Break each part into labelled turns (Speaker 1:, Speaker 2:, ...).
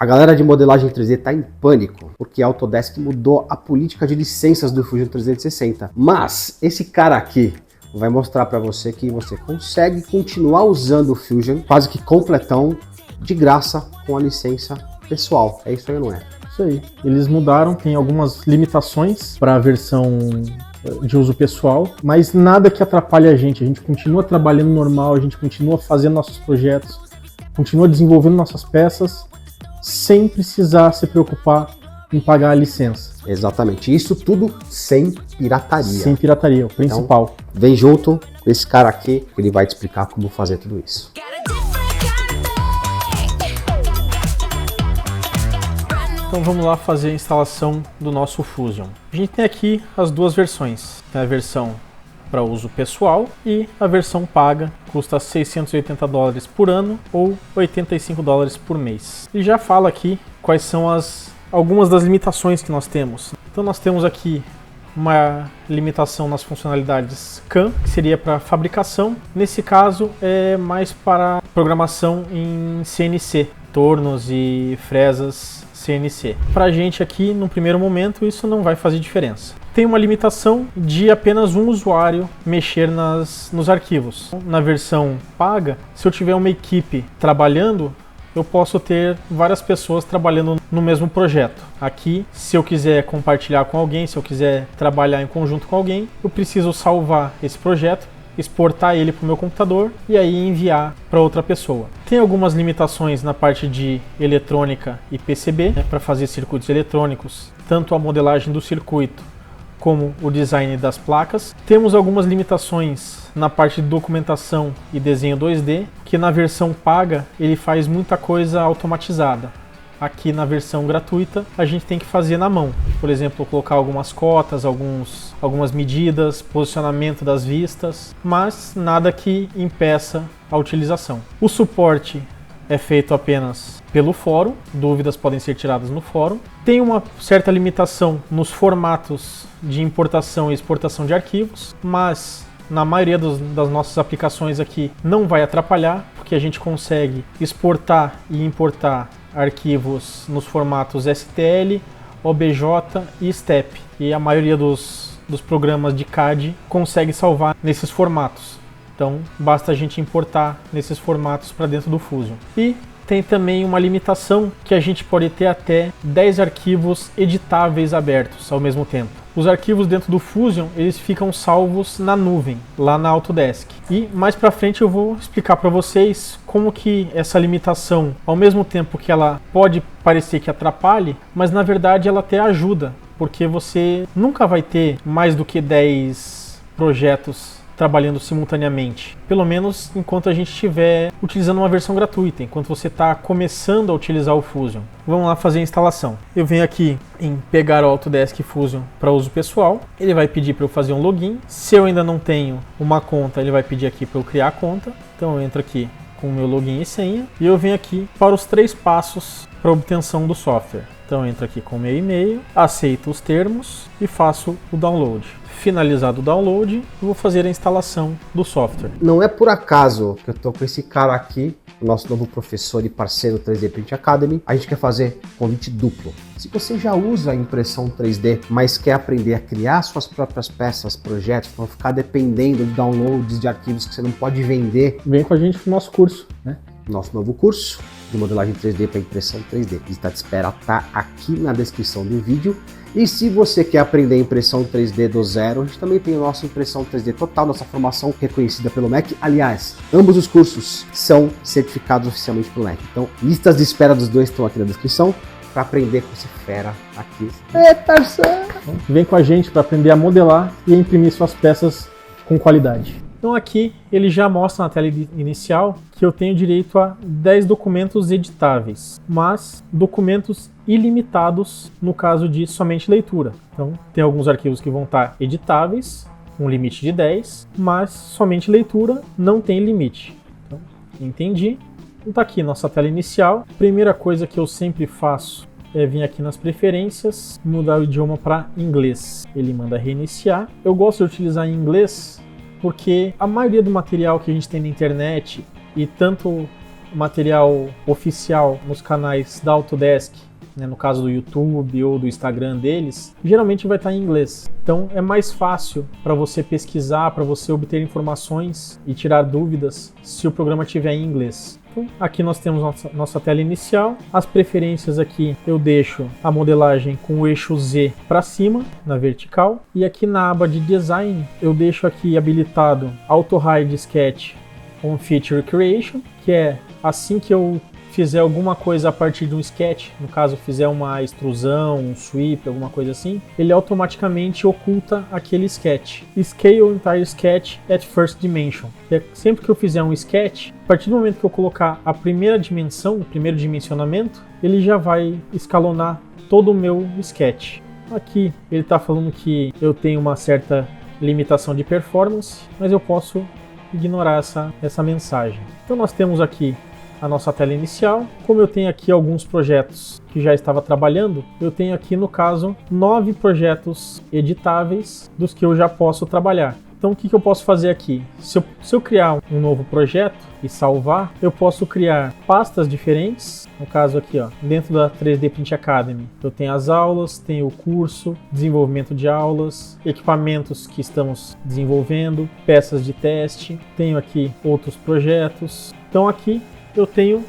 Speaker 1: A galera de modelagem 3D está em pânico, porque a Autodesk mudou a política de licenças do Fusion 360. Mas esse cara aqui vai mostrar para você que você consegue continuar usando o Fusion quase que completão, de graça, com a licença pessoal. É isso aí, não é?
Speaker 2: Isso aí. Eles mudaram, tem algumas limitações para a versão de uso pessoal, mas nada que atrapalhe a gente continua trabalhando normal, a gente continua fazendo nossos projetos, continua desenvolvendo nossas peças, sem precisar se preocupar em pagar a licença.
Speaker 1: Exatamente, isso tudo sem pirataria.
Speaker 2: Sem pirataria, o principal.
Speaker 1: Então, vem junto com esse cara aqui, que ele vai te explicar como fazer tudo isso.
Speaker 2: Então vamos lá fazer a instalação do nosso Fusion. A gente tem aqui as duas versões. Tem a versão para uso pessoal e a versão paga, custa $680 por ano ou $85 por mês. E já fala aqui quais são algumas das limitações que nós temos. Então nós temos aqui uma limitação nas funcionalidades CAM, que seria para fabricação. Nesse caso é mais para programação em CNC, tornos e fresas CNC. Para a gente aqui, no primeiro momento, isso não vai fazer diferença. Tem uma limitação de apenas um usuário mexer nos arquivos. Na versão paga, se eu tiver uma equipe trabalhando, eu posso ter várias pessoas trabalhando no mesmo projeto. Aqui, se eu quiser compartilhar com alguém, se eu quiser trabalhar em conjunto com alguém, eu preciso salvar esse projeto, exportar ele para o meu computador e aí enviar para outra pessoa. Tem algumas limitações na parte de eletrônica e PCB, para fazer circuitos eletrônicos, tanto a modelagem do circuito como o design das placas. Temos algumas limitações na parte de documentação e desenho 2D, que na versão paga ele faz muita coisa automatizada. Aqui na versão gratuita a gente tem que fazer na mão. Por exemplo, colocar algumas cotas, algumas medidas, posicionamento das vistas, mas nada que impeça a utilização. O suporte é feito apenas pelo fórum, dúvidas podem ser tiradas no fórum. Tem uma certa limitação nos formatos de importação e exportação de arquivos, mas na maioria das nossas aplicações aqui não vai atrapalhar, porque a gente consegue exportar e importar arquivos nos formatos STL, OBJ e STEP. E a maioria dos programas de CAD consegue salvar nesses formatos. Então basta a gente importar nesses formatos para dentro do Fusion. E tem também uma limitação que a gente pode ter até 10 arquivos editáveis abertos ao mesmo tempo. Os arquivos dentro do Fusion, eles ficam salvos na nuvem, lá na Autodesk. E mais pra frente eu vou explicar para vocês como que essa limitação, ao mesmo tempo que ela pode parecer que atrapalhe, mas na verdade ela até ajuda, porque você nunca vai ter mais do que 10 projetos trabalhando simultaneamente, pelo menos enquanto a gente estiver utilizando uma versão gratuita, enquanto você está começando a utilizar o Fusion. Vamos lá fazer a instalação. Eu venho aqui em pegar o Autodesk Fusion para uso pessoal, ele vai pedir para eu fazer um login. Se eu ainda não tenho uma conta, ele vai pedir aqui para eu criar a conta, então eu entro aqui com o meu login e senha e eu venho aqui para os 3 passos para obtenção do software. Então eu entro aqui com o meu e-mail, aceito os termos e faço o download. Finalizado o download, eu vou fazer a instalação do software.
Speaker 1: Não é por acaso que eu estou com esse cara aqui, o nosso novo professor e parceiro 3D Print Academy. A gente quer fazer convite duplo. Se você já usa a impressão 3D, mas quer aprender a criar suas próprias peças, projetos, para não ficar dependendo de downloads de arquivos que você não pode vender,
Speaker 2: vem com a gente no nosso curso, né?
Speaker 1: Nosso novo curso de modelagem 3D para impressão 3D. A lista de espera está aqui na descrição do vídeo. E se você quer aprender impressão 3D do zero, a gente também tem a nossa impressão 3D total, nossa formação reconhecida pelo MEC. Aliás, ambos os cursos são certificados oficialmente pelo MEC. Então, listas de espera dos dois estão aqui na descrição para aprender com esse fera aqui.
Speaker 2: Vem com a gente para aprender a modelar e a imprimir suas peças com qualidade. Então aqui ele já mostra na tela inicial que eu tenho direito a 10 documentos editáveis, mas documentos ilimitados no caso de somente leitura. Então tem alguns arquivos que vão estar editáveis, um limite de 10, mas somente leitura não tem limite. Então, entendi. Então tá aqui nossa tela inicial. Primeira coisa que eu sempre faço é vir aqui nas preferências, mudar o idioma para inglês. Ele manda reiniciar. Eu gosto de utilizar em inglês porque a maioria do material que a gente tem na internet, e tanto material oficial nos canais da Autodesk, né, no caso do YouTube ou do Instagram deles, geralmente vai estar em inglês. Então é mais fácil para você pesquisar, para você obter informações e tirar dúvidas se o programa estiver em inglês. Então, aqui nós temos nossa tela inicial. As preferências aqui eu deixo a modelagem com o eixo Z para cima, na vertical. E aqui na aba de Design eu deixo aqui habilitado Auto Hide Sketch on Feature Creation, que é assim que eu fizer alguma coisa a partir de um sketch, no caso fizer uma extrusão, um sweep, alguma coisa assim, ele automaticamente oculta aquele sketch. Scale Entire Sketch at First Dimension. Sempre que eu fizer um sketch, a partir do momento que eu colocar a primeira dimensão, o primeiro dimensionamento, ele já vai escalonar todo o meu sketch. Aqui ele está falando que eu tenho uma certa limitação de performance, mas eu posso ignorar essa mensagem. Então nós temos aqui a nossa tela inicial. Como eu tenho aqui alguns projetos que já estava trabalhando, eu tenho aqui no caso 9 projetos editáveis dos que eu já posso trabalhar. Então o que eu posso fazer aqui? Se eu criar um novo projeto e salvar, eu posso criar pastas diferentes. No caso aqui, ó, dentro da 3D Print Academy, eu tenho as aulas, tenho o curso, desenvolvimento de aulas, equipamentos que estamos desenvolvendo, peças de teste, tenho aqui outros projetos. Então aqui eu tenho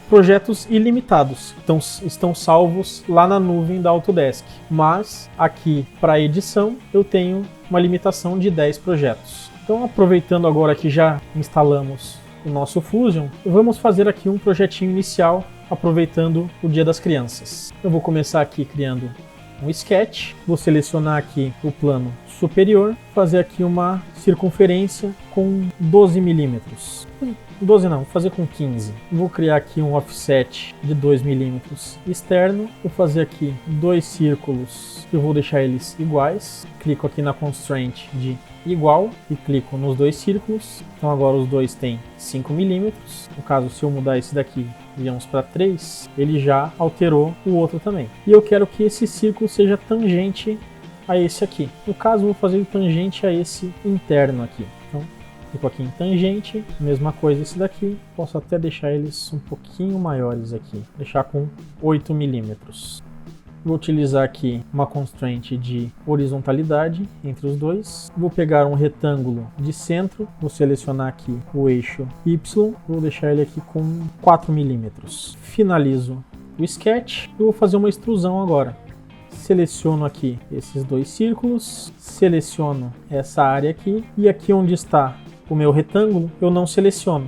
Speaker 2: projetos ilimitados, então estão salvos lá na nuvem da Autodesk, mas aqui para edição eu tenho uma limitação de 10 projetos. Então, aproveitando agora que já instalamos o nosso Fusion, vamos fazer aqui um projetinho inicial aproveitando o Dia das Crianças. Eu vou começar aqui criando um sketch, vou selecionar aqui o plano superior, fazer aqui uma circunferência com 12 milímetros. 12 não, vou fazer com 15. Vou criar aqui um offset de 2 milímetros externo. Vou fazer aqui 2 círculos, eu vou deixar eles iguais. Clico aqui na constraint de igual e clico nos 2 círculos. Então agora os dois têm 5 milímetros. No caso, se eu mudar esse daqui, viemos para 3, ele já alterou o outro também. E eu quero que esse círculo seja tangente a esse aqui. No caso, vou fazer tangente a esse interno aqui. Então, clico aqui em tangente, mesma coisa esse daqui, posso até deixar eles um pouquinho maiores aqui, deixar com 8 milímetros. Vou utilizar aqui uma constraint de horizontalidade entre os dois, vou pegar um retângulo de centro, vou selecionar aqui o eixo Y, vou deixar ele aqui com 4 milímetros. Finalizo o sketch e vou fazer uma extrusão agora. Seleciono aqui esses 2 círculos, seleciono essa área aqui e aqui onde está o meu retângulo eu não seleciono,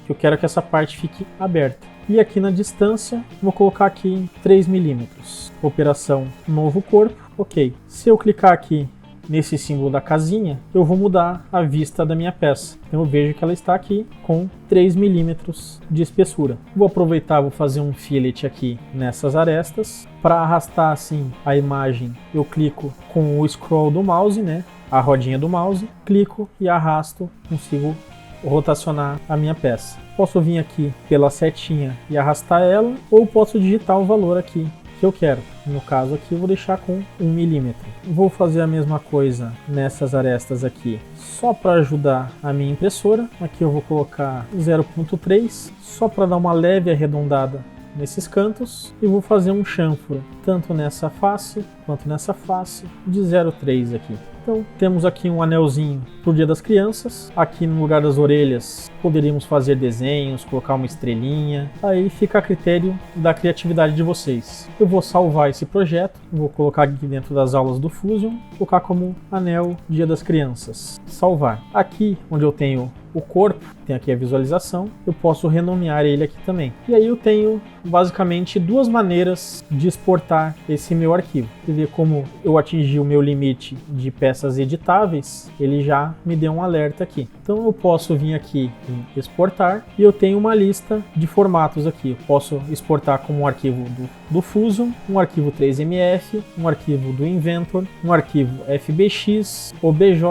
Speaker 2: eu quero que essa parte fique aberta. E aqui na distância vou colocar aqui 3 milímetros. Operação novo corpo, ok. Se eu clicar aqui nesse símbolo da casinha, eu vou mudar a vista da minha peça. Então eu vejo que ela está aqui com 3 milímetros de espessura. Vou aproveitar, vou fazer um fillet aqui nessas arestas. Para arrastar assim a imagem, eu clico com o scroll do mouse, né? A rodinha do mouse, clico e arrasto, consigo rotacionar a minha peça. Posso vir aqui pela setinha e arrastar ela, ou posso digitar o valor aqui que eu quero. No caso aqui eu vou deixar com 1 milímetro. Vou fazer a mesma coisa nessas arestas aqui, só para ajudar a minha impressora. Aqui eu vou colocar 0.3, só para dar uma leve arredondada nesses cantos, e vou fazer um chanfro, tanto nessa face quanto nessa face, de 0.3 aqui. Então temos aqui um anelzinho pro Dia das Crianças. Aqui no lugar das orelhas poderíamos fazer desenhos, colocar uma estrelinha. Aí fica a critério da criatividade de vocês. Eu vou salvar esse projeto, vou colocar aqui dentro das aulas do Fusion, colocar como anel Dia das Crianças. Salvar. Aqui onde eu tenho o corpo, tem aqui a visualização, eu posso renomear ele aqui também. E aí eu tenho basicamente 2 maneiras de exportar esse meu arquivo. Você vê como eu atingi o meu limite de peças editáveis, ele já me deu um alerta aqui. Então eu posso vir aqui em exportar e eu tenho uma lista de formatos aqui. Eu posso exportar como um arquivo do Fusion, um arquivo 3MF, um arquivo do Inventor, um arquivo FBX, OBJ,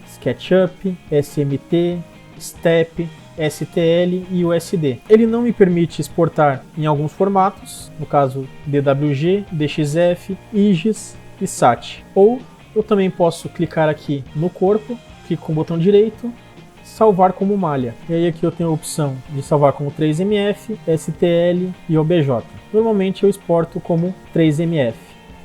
Speaker 2: SketchUp, SMT, STEP, STL e USD. Ele não me permite exportar em alguns formatos, no caso DWG, DXF, IGES e SAT. Ou eu também posso clicar aqui no corpo, clico com o botão direito, salvar como malha. E aí aqui eu tenho a opção de salvar como 3MF, STL e OBJ. Normalmente eu exporto como 3MF.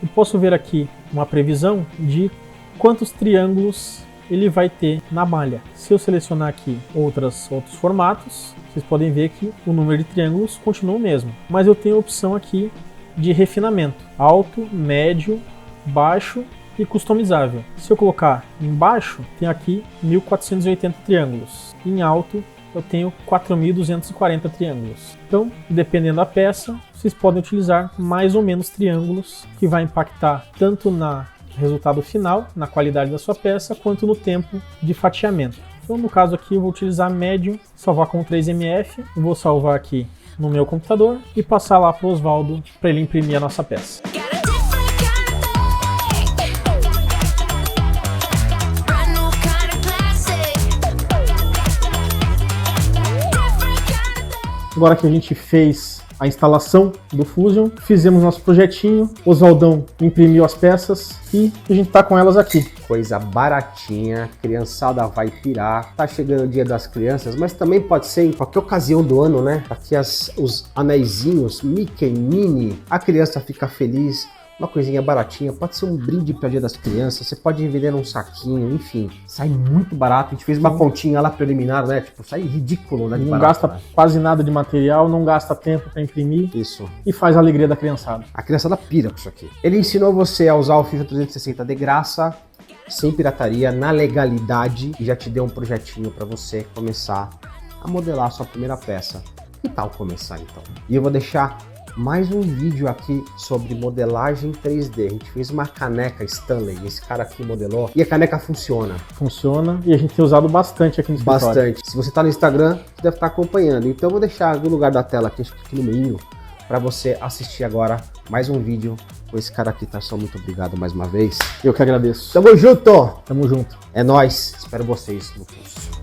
Speaker 2: Eu posso ver aqui uma previsão de quantos triângulos ele vai ter na malha. Se eu selecionar aqui outros formatos, vocês podem ver que o número de triângulos continua o mesmo. Mas eu tenho a opção aqui de refinamento, alto, médio, baixo e customizável. Se eu colocar em baixo, tem aqui 1480 triângulos. Em alto, eu tenho 4240 triângulos. Então, dependendo da peça, vocês podem utilizar mais ou menos triângulos, que vai impactar tanto no resultado final, na qualidade da sua peça, quanto no tempo de fatiamento. Então, no caso aqui, eu vou utilizar médio, salvar com 3MF, vou salvar aqui no meu computador e passar lá para o Osvaldo para ele imprimir a nossa peça. Agora que a gente fez a instalação do Fusion, fizemos nosso projetinho, o Osvaldão imprimiu as peças e a gente tá com elas aqui.
Speaker 1: Coisa baratinha, criançada vai pirar. Tá chegando o Dia das Crianças, mas também pode ser em qualquer ocasião do ano, né? Aqui os anéisinhos, Mickey, Minnie, a criança fica feliz. Uma coisinha baratinha, pode ser um brinde para o Dia das Crianças, você pode vender num saquinho, enfim, sai muito barato. A gente fez uma continha lá preliminar, né? Tipo, sai ridículo, né?
Speaker 2: Não gasta quase nada de material, não gasta tempo para imprimir.
Speaker 1: Isso.
Speaker 2: E faz a alegria da criançada.
Speaker 1: A criançada pira com isso aqui. Ele ensinou você a usar o Fusion 360 de graça, sem pirataria, na legalidade, e já te deu um projetinho para você começar a modelar a sua primeira peça. Que tal começar então? E eu vou deixar mais um vídeo aqui sobre modelagem 3D. A gente fez uma caneca Stanley, esse cara aqui modelou, e a caneca funciona.
Speaker 2: Funciona, e a gente tem usado bastante aqui no escritório.
Speaker 1: Bastante. Se você está no Instagram, você deve estar acompanhando. Então eu vou deixar no lugar da tela aqui, acho que aqui no meio, para você assistir agora mais um vídeo com esse cara aqui, tá? Só muito obrigado mais uma vez.
Speaker 2: Eu que agradeço.
Speaker 1: Tamo junto!
Speaker 2: Tamo junto.
Speaker 1: É nóis. Espero vocês no curso.